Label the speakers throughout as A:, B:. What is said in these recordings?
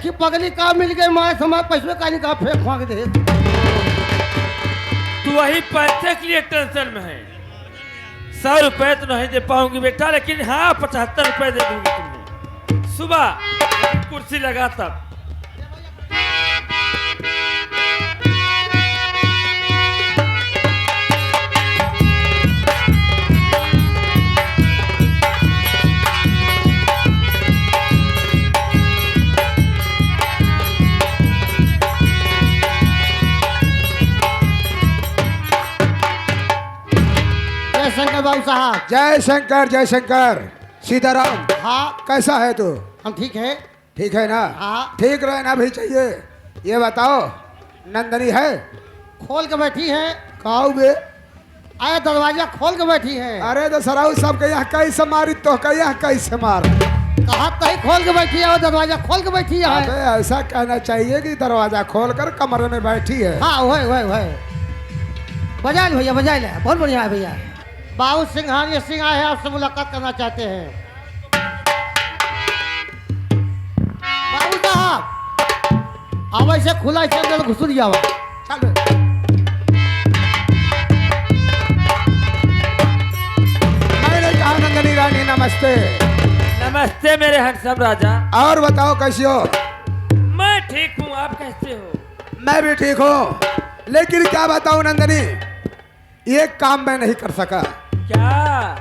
A: देखी पगली का मिल गई माए समाज पैसे का निकाह फेंक फांक दे।
B: तू वही पैसे के लिए टेंशन में है। 100 रुपए तो नहीं दे पाऊंगी बेटा, लेकिन हाँ 75 रुपए दे दूंगी तुम्हें। सुबह कुर्सी लगा तब।
A: शंकर बाबू साहब।
C: जय शंकर सीताराम।
A: हाँ
C: कैसा है तू?
A: हम ठीक है।
C: ठीक है ना?
A: हाँ।
C: ठीक रहना भी चाहिए। ये बताओ नंदनी है?
A: खोल के बैठी है।
C: काऊ बे?
A: आया दरवाजा खोल के बैठी है।
C: अरे तो सराऊ सब के यहाँ कैसे मारी तो के यहाँ कैसे मार?
A: कहा तही खोल के बैठी है और दरवाजा खोल के बैठी है।
C: अबे ऐसा कहना चाहिए कि दरवाजा खोलकर कमरे में बैठी है।
A: हाँ वही बजा ले भैया, बजा ले। बहुत बढ़िया है भैया। बाबू सिंघानिया सिंह आए हैं, आपसे मुलाकात करना चाहते हैं। बाबू साहब अब ऐसे खुला चल घुसुर जाओ।
C: चलो मैंने कहा नंदनी रानी नमस्ते।
B: नमस्ते मेरे हैंडसम राजा।
C: और बताओ कैसी हो?
B: मैं ठीक हूँ, आप कैसे हो?
C: मैं भी ठीक हूँ, लेकिन क्या बताऊं नंदनी, एक काम मैं नहीं कर सका।
B: क्या?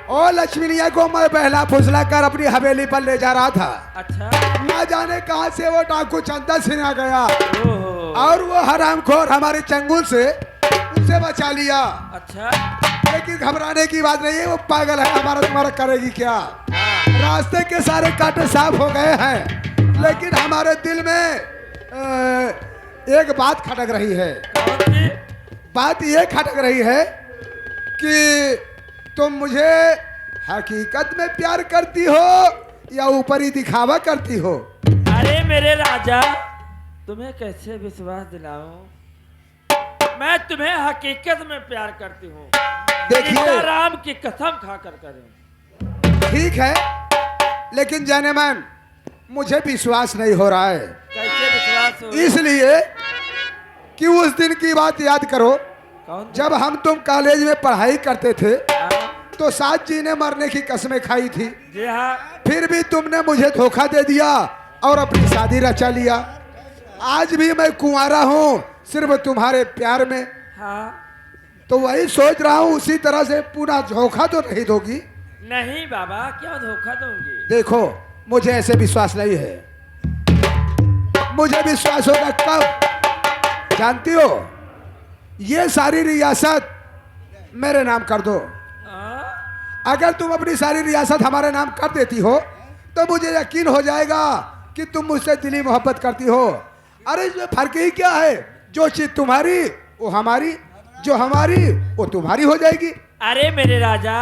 C: ओ लक्ष्मीनिया को मैं बहला फुसला कर अपनी हवेली पर ले जा रहा था।
B: अच्छा।
C: ना जाने कहां से वो डाकू चंदा सिंह आ गया
B: ओहो।
C: और वो हरामखोर हमारे चंगुल से उसे बचा लिया।
B: अच्छा।
C: लेकिन घबराने की बात नहीं है, वो पागल है, हमारा तुम्हारा करेगी क्या?
B: हाँ।
C: रास्ते के सारे कांटे साफ हो गए हैं, लेकिन हमारे दिल में एक बात खटक रही है।
B: कौन सी?
C: बात ये खटक रही है कि तुम मुझे हकीकत में प्यार करती हो या ऊपरी दिखावा करती हो?
B: अरे मेरे राजा, तुम्हें कैसे विश्वास दिलाऊं? मैं तुम्हें हकीकत में प्यार करती हूँ।
C: देखिए
B: राम की कसम खाकर करें।
C: ठीक है, लेकिन जाने मन मुझे विश्वास नहीं हो रहा है।
B: कैसे विश्वास हो?
C: इसलिए कि उस दिन की बात याद करो
B: कौन?
C: जब हम तुम कॉलेज में पढ़ाई करते थे
B: हाँ।
C: तो साथ जीने मरने की कसमें खाई थी।
B: जी हाँ।
C: फिर भी तुमने मुझे धोखा दे दिया और अपनी शादी रचा लिया। आज भी मैं कुंवारा हूँ सिर्फ तुम्हारे प्यार में।
B: हाँ।
C: तो वही सोच रहा हूँ उसी तरह से पूरा धोखा तो नहीं दोगी?
B: नहीं बाबा, क्यों धोखा दूंगी?
C: देखो मुझे ऐसे विश्वास नहीं है। मुझे विश्वास होगा कब जानती हो? ये सारी रियासत मेरे नाम कर दो। अगर तुम अपनी सारी रियासत हमारे नाम कर देती हो तो मुझे यकीन हो जाएगा कि तुम मुझसे दिली मोहब्बत करती हो। अरे इसमें फर्क ही क्या है? जो चीज तुम्हारी वो हमारी, जो हमारी वो तुम्हारी हो जाएगी।
B: अरे मेरे राजा,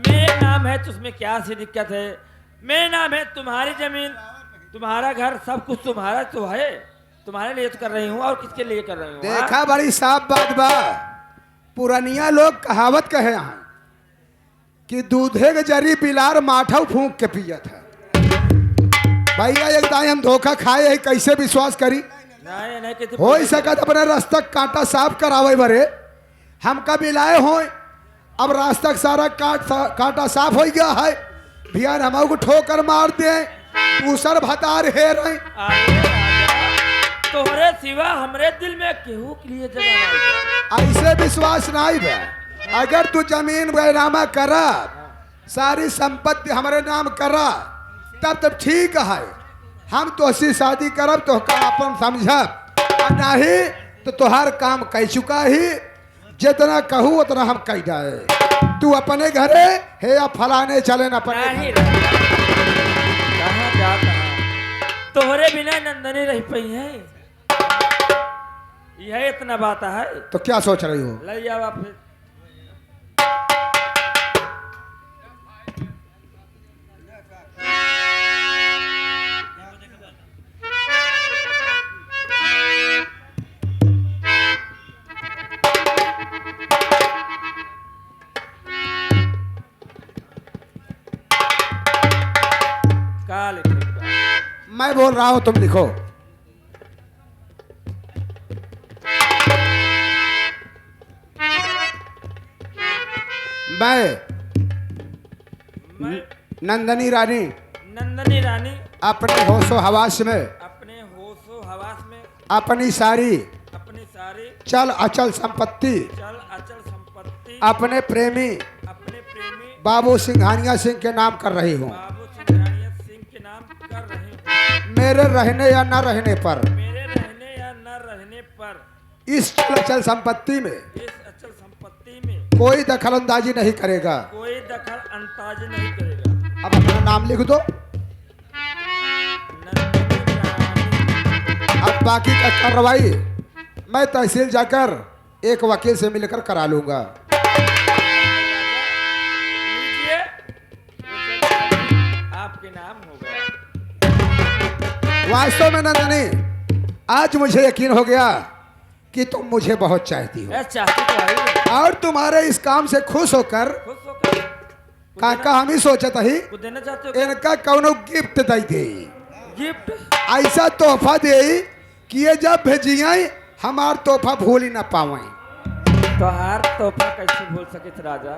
B: मेरे नाम है तो उसमें क्या सी दिक्कत है? मेरे नाम है, तुम्हारी जमीन, तुम्हारा घर, सब कुछ तुम्हारा तो है। तुम्हारे लिए तो कर रही हूँ, और किसके लिए कर रही हूँ?
C: देखा बड़ी साफ बात बा। पुरानिया लोग कहावत कहे यहाँ कि दूधे के जरी पिलार माठा फूंक के पिया था। भैया एक दाई हम धोखा खाए है, कैसे विश्वास करी?
B: नहीं नहीं किसी
C: हो ही सकत अपने रास्ता कांटा साफ करावे बरे। हम कभी लाए हो, अब रास्ता सारा कांटा साफ हो गया है। भैया हम को ठोकर मार दे, दूसर भतार है रहे।
B: अरे राजा, तोहरे सिवा हमरे दिल में केहू के लिए जगह नहीं।
C: ऐसे विश्वास नहीं बा। अगर तू जमीन बैनामा करा, सारी संपत्ति हमारे नाम करा, तब तब ठीक है, हम तो ऐसी शादी करब तो अपन समझब, नहीं तो तुहार काम कह चुका ही। जितना कहूँ उतना हम कह जाए। तू अपने घरे है या फलाने चले न अपने
B: नहीं कहाँ जाता है? तोहरे बिना नंदनी रह पई है, यह इतना बात है।
C: तो क्या सोच रही हो?
B: ले जाओ फिर।
C: बोल रहा हूं, तुम लिखो। मैं
B: मैं
C: नंदनी रानी
B: नंदनी रानी
C: अपने होशो हवास में
B: अपने होशो हवास में
C: अपनी सारी
B: सारी
C: चल अचल संपत्ति
B: चल अचल संपत्ति
C: अपने प्रेमी
B: अपने प्रेमी
C: बाबू सिंघानिया सिंह के नाम कर रही हूँ।
B: बाबू सिंघानिया सिंह के नाम कर रही हूँ।
C: मेरे रहने या न रहने पर
B: मेरे रहने या न रहने पर
C: इस चल अचल संपत्ति में
B: इस अचल संपत्ति में
C: कोई दखल अंदाजी नहीं करेगा।
B: कोई दखल अंदाजी नहीं करेगा।
C: अब अपना नाम लिख दो।
B: नंदनी रानी।
C: अब बाकी का कार्रवाई मैं तहसील जाकर एक वकील से मिलकर करा लूंगा।
B: लीजिए, आपके नाम हो गया।
C: वास्तव में नंदनी, आज मुझे यकीन हो गया कि तुम मुझे बहुत चाहती हो
B: चाहती तो आई है।
C: और तुम्हारे इस काम से खुश होकर
B: खुश होकर
C: काका हम ही सोचत ही
B: कुछ देना चाहते हो?
C: इनका कौनो गिफ्ट दे दे,
B: गिफ्ट
C: ऐसा तोहफा दे कि ये जब भेजिए हमार तोहफा भूल ही ना पावे।
B: तो हार तोहफा कैसे भूल सके थे राजा?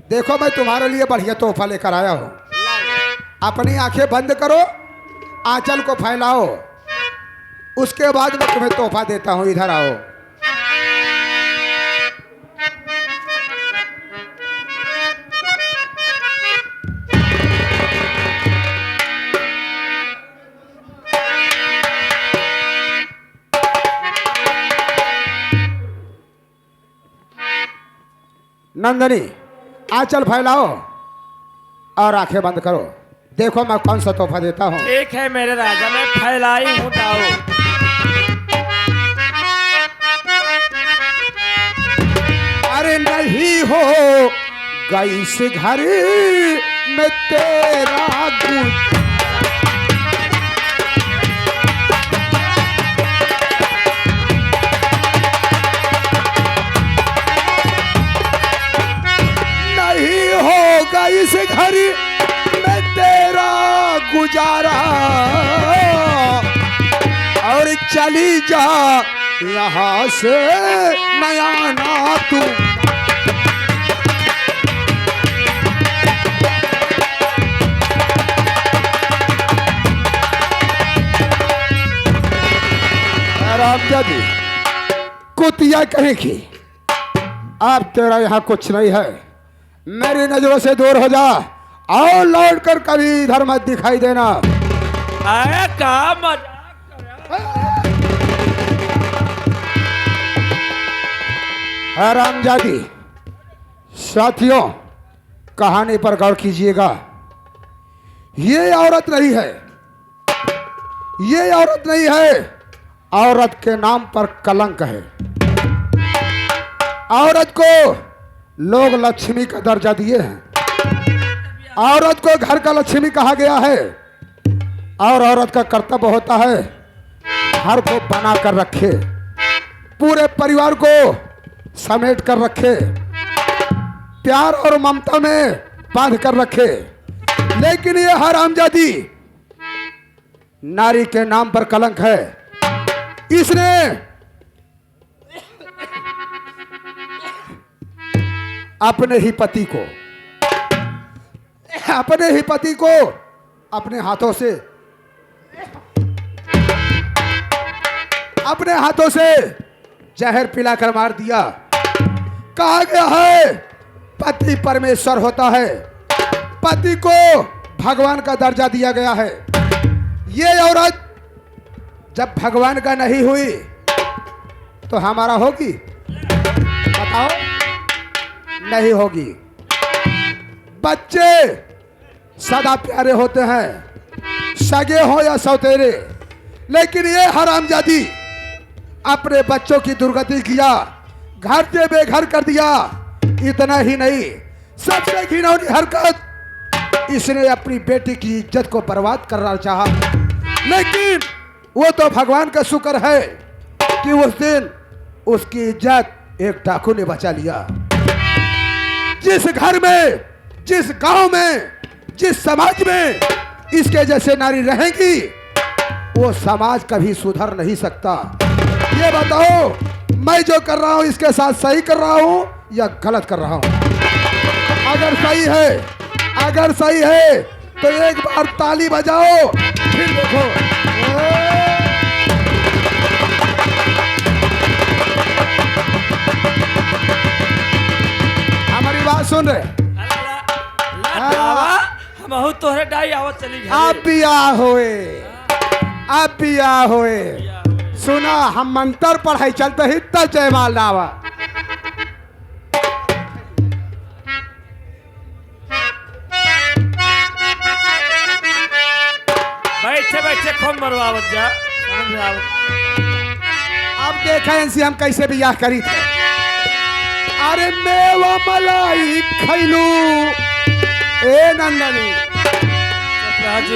C: देखो मैं तुम्हारे लिए बढ़िया तोहफा लेकर आया हूँ।
B: लाइए।
C: अपनी आंखें बंद करो, आंचल को फैलाओ, उसके बाद मैं तुम्हें तोहफा देता हूँ। इधर आओ। नंदनी आंचल फैलाओ और आंखें बंद करो। देखो मैं कौन सा तोहफा देता हूँ।
B: ठीक है मेरे राजा, मैं फैलाई हूँ दाओ।
C: अरे नहीं हो गई से घर में तेरा गुण, नहीं होगा इस घर में तेरा गुजारा, और चली जा यहाँ से नया ना तू। रामजादी कुतिया कहेगी अब तेरा यहाँ कुछ नहीं है, मेरी नजरों से दूर हो जा और लौट कर कभी इधर मत दिखाई देना।
B: आया का मजाक कर रहा?
C: रामजादी साथियों, कहानी पर गौर कीजिएगा। ये औरत नहीं है, ये औरत नहीं है, औरत के नाम पर कलंक है। औरत को लोग लक्ष्मी का दर्जा दिए हैं, औरत को घर का लक्ष्मी कहा गया है, और औरत का कर्तव्य होता है घर को बना कर रखे, पूरे परिवार को समेट कर रखे, प्यार और ममता में बांध कर रखे। लेकिन ये हरामजादी नारी के नाम पर कलंक है। इसने अपने ही पति को अपने हाथों से जहर पिलाकर मार दिया। कहा गया है पति परमेश्वर होता है, पति को भगवान का दर्जा दिया गया है। ये औरत जब भगवान का नहीं हुई तो हमारा होगी? बताओ, नहीं होगी। बच्चे सदा प्यारे होते हैं, सगे हो या सौतेरे, लेकिन ये हरामजादी अपने बच्चों की दुर्गति किया, घर से बेघर कर दिया। इतना ही नहीं, सबसे घिनौनी हरकत, इसने अपनी बेटी की इज्जत को बर्बाद करना चाहा। लेकिन वो तो भगवान का शुक्र है कि उस दिन उसकी इज्जत एक डाकू ने बचा लिया। जिस घर में, जिस गांव में, जिस समाज में इसके जैसे नारी रहेंगी, वो समाज कभी सुधर नहीं सकता। ये बताओ, मैं जो कर रहा हूं इसके साथ सही कर रहा हूं या गलत कर रहा हूं? अगर सही है तो एक बार ताली बजाओ, फिर देखो। हमारी बात सुन रहे?
B: हम तोहरे डाई आवत चली
C: आप बिया होए सुना, हम मंत्र पढ़ाई चलते ही तब जयमाल लावा।
B: बैठे खूब मरवावत जा।
C: अब देखा इनसे हम कैसे बियाह करी थे। अरे मेवा मलाई खैलू ए नंदनी,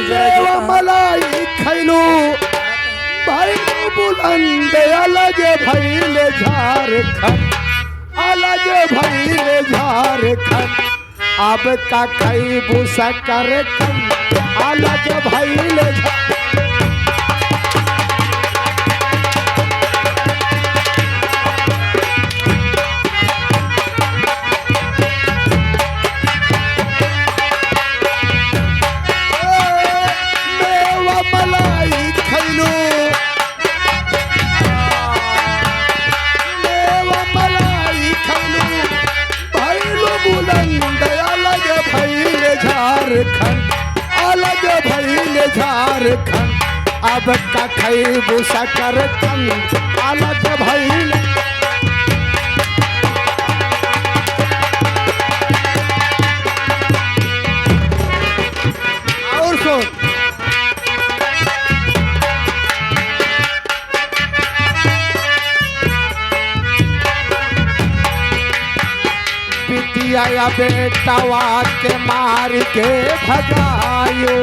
C: मेवा मलाई खैलू भैलू बुलंद अलग भैले झारखंड, अलग भैले झारखंड। अब का कई बुसा कर अलग भैले अलग भैले झारखंड। अब का खैबू सकर अलग भैले। और सुन, पितिया बेटवा के मार के भगायो,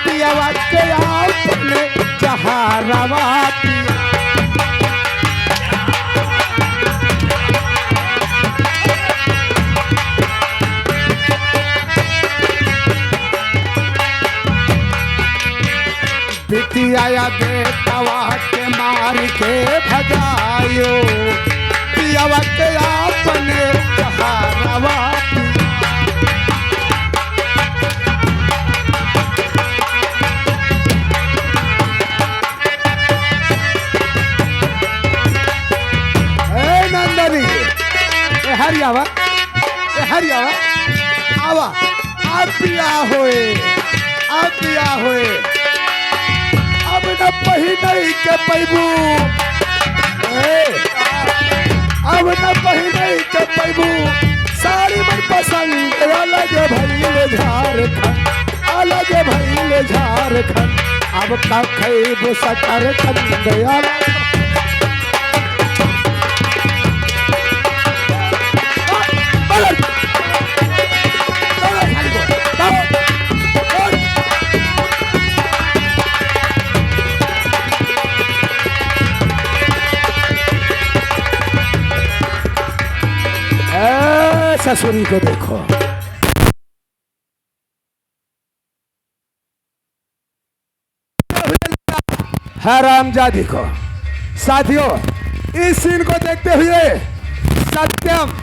C: पियवा के आपने जहारवा पिया। पितिया बेटवा के मार के भगायो, पियवा के आपने जहारवा पिया। ए नंदनी, ए हरियावा आवा, अब बिया होए, अब न पहिनई के पैबू, अब न पहिनई के पैबू साड़ी मन पसंद। अलग भैले झारखंड, अलग भैले झारखंड। अब का खैब सकर कंदया। ससुरी को देखो, हरामजादी को। साथियों, इस सीन को देखते हुए सत्यम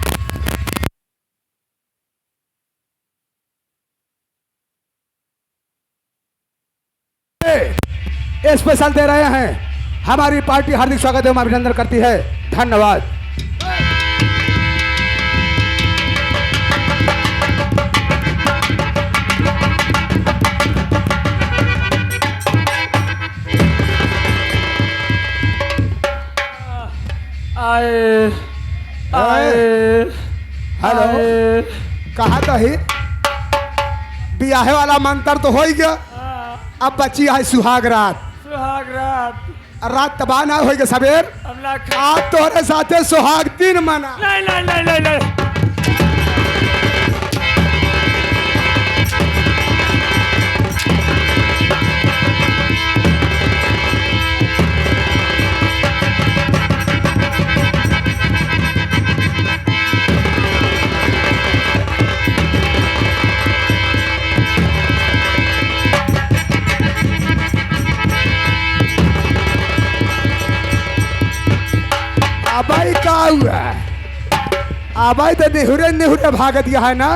C: स्पेशल दे रहे हैं। हमारी पार्टी हार्दिक स्वागत एवं अभिनंदन करती है। धन्यवाद। हेलो, कहा तो ही बियाहे वाला मंत्र तो हो ही गया। अब बची है सुहाग रात। रात तबाह ना होगी सवेर। आप तोहरे साथे सुहाग दिन मना।
B: नहीं।
C: अबाई का हुआ? अबाई तो निहुरे निहुरे भाग दिया है ना।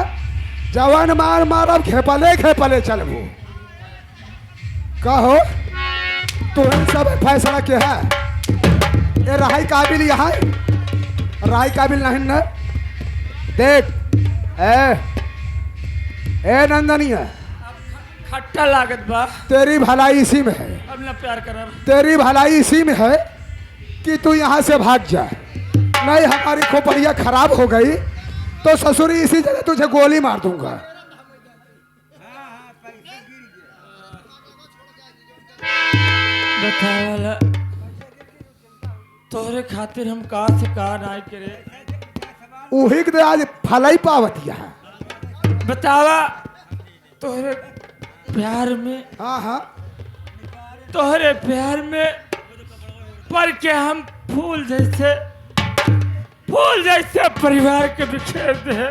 C: जवान मार मारब खेपले खेपले चलबू। कहो तुम सब फैसला के है। ये रहाई काबिल यहाँ रहाई काबिल नहीं न। देख ए नंदनिया,
B: खट्टा लागत बा।
C: तेरी भलाई इसी में है।
B: अब ना प्यार कर।
C: तेरी भलाई इसी में है कि तू यहाँ से भाग जा। नहीं हमारी खोपड़िया खराब हो गई तो ससुरी इसी जगह तुझे गोली मार दूंगा।
B: बतावाला तोरे खातिर हम कहा से कहा ना करे।
C: उही के आज फलाई पावतिया है।
B: बतावा तोरे प्यार में,
C: हाँ हाँ
B: तोहरे प्यार में पर के हम फूल जैसे परिवार के बिखेर दे।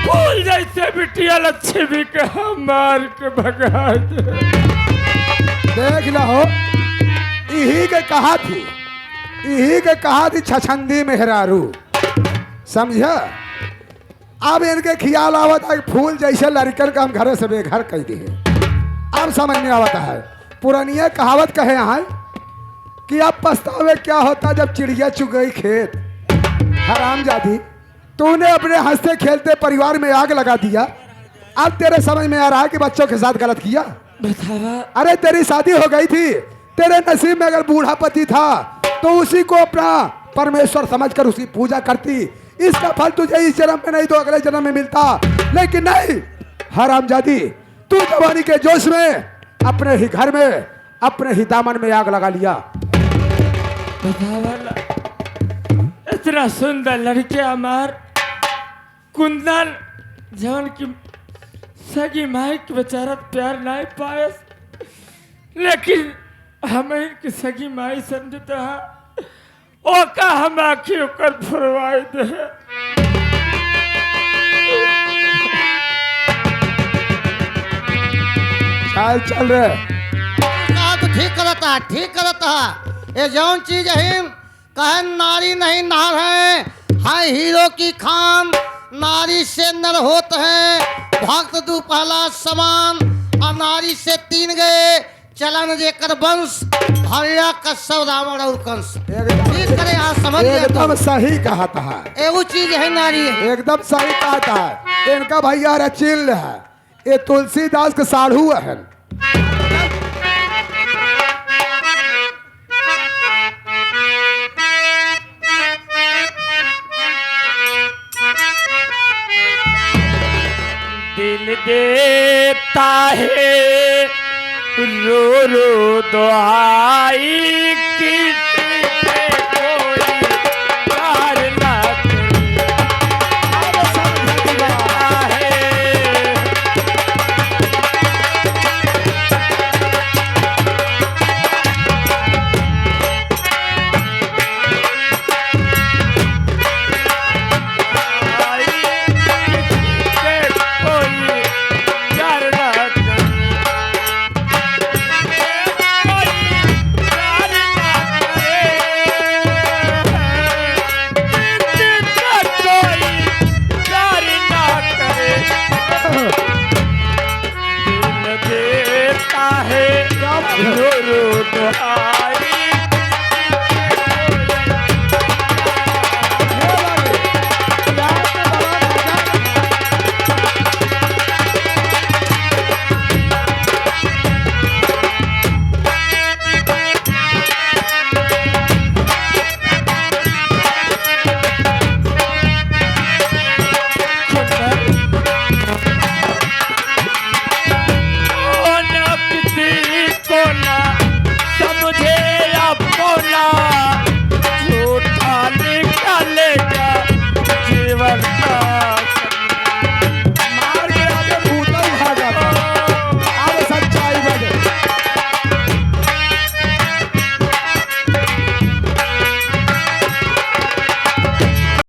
B: फूल जैसे बिटिया लक्ष्मी के हम मार के भगा दे।
C: देख लो यही के कहा थी छछंदी मेहरारू। समझा? अब इनके ख्याल आवता है फूल जैसे लड़कन का हम घरे से बेघर कर दिए। अब समझ में आवता है पुरानिया कहावत कहे यहाँ कि अब पछतावे क्या होता जब चिड़िया चुग गई खेत। हरामजादी, तूने अपने हंसते खेलते परिवार में आग लगा दिया। अब तेरे समझ में आ रहा है कि बच्चों के साथ गलत किया।
B: बतावा
C: अरे तेरी शादी हो गई थी, तेरे नसीब में अगर बूढ़ा पति था तो उसी को अपना परमेश्वर समझकर उसकी पूजा करती। इसका फल तुझे इस जन्म में नहीं तो अगले जन्म में मिलता। लेकिन नहीं हरामजादी, तू जवानी के जोश में अपने ही घर में अपने ही दामन में आग लगा लिया।
B: बतावा इतना सुंदर लड़के हमार कुंदन जवन की सगी माई के बेचारा प्यार नहीं पाए। लेकिन हमें इनकी सगी माई समझता है ओका हम आखिर ओकर फरवाई दे।
C: चल रहे
A: तो ठीक करता ये जौन चीज है कहे नारी नहीं नार है हीरो की खान। नारी से नर होते हैं भक्त दू पहला समान। और नारी से तीन गए चलन जेकर वंश। हरिया कश्यप रावण और कंस। ठीक करे यहाँ समझ
C: एकदम सही कहा था।
A: एगो चीज है नारी
C: एकदम सही कहा था। इनका भैया रचिल है, ये तुलसीदास के साढ़ू है।
B: दिल देता है रो रो दुआई की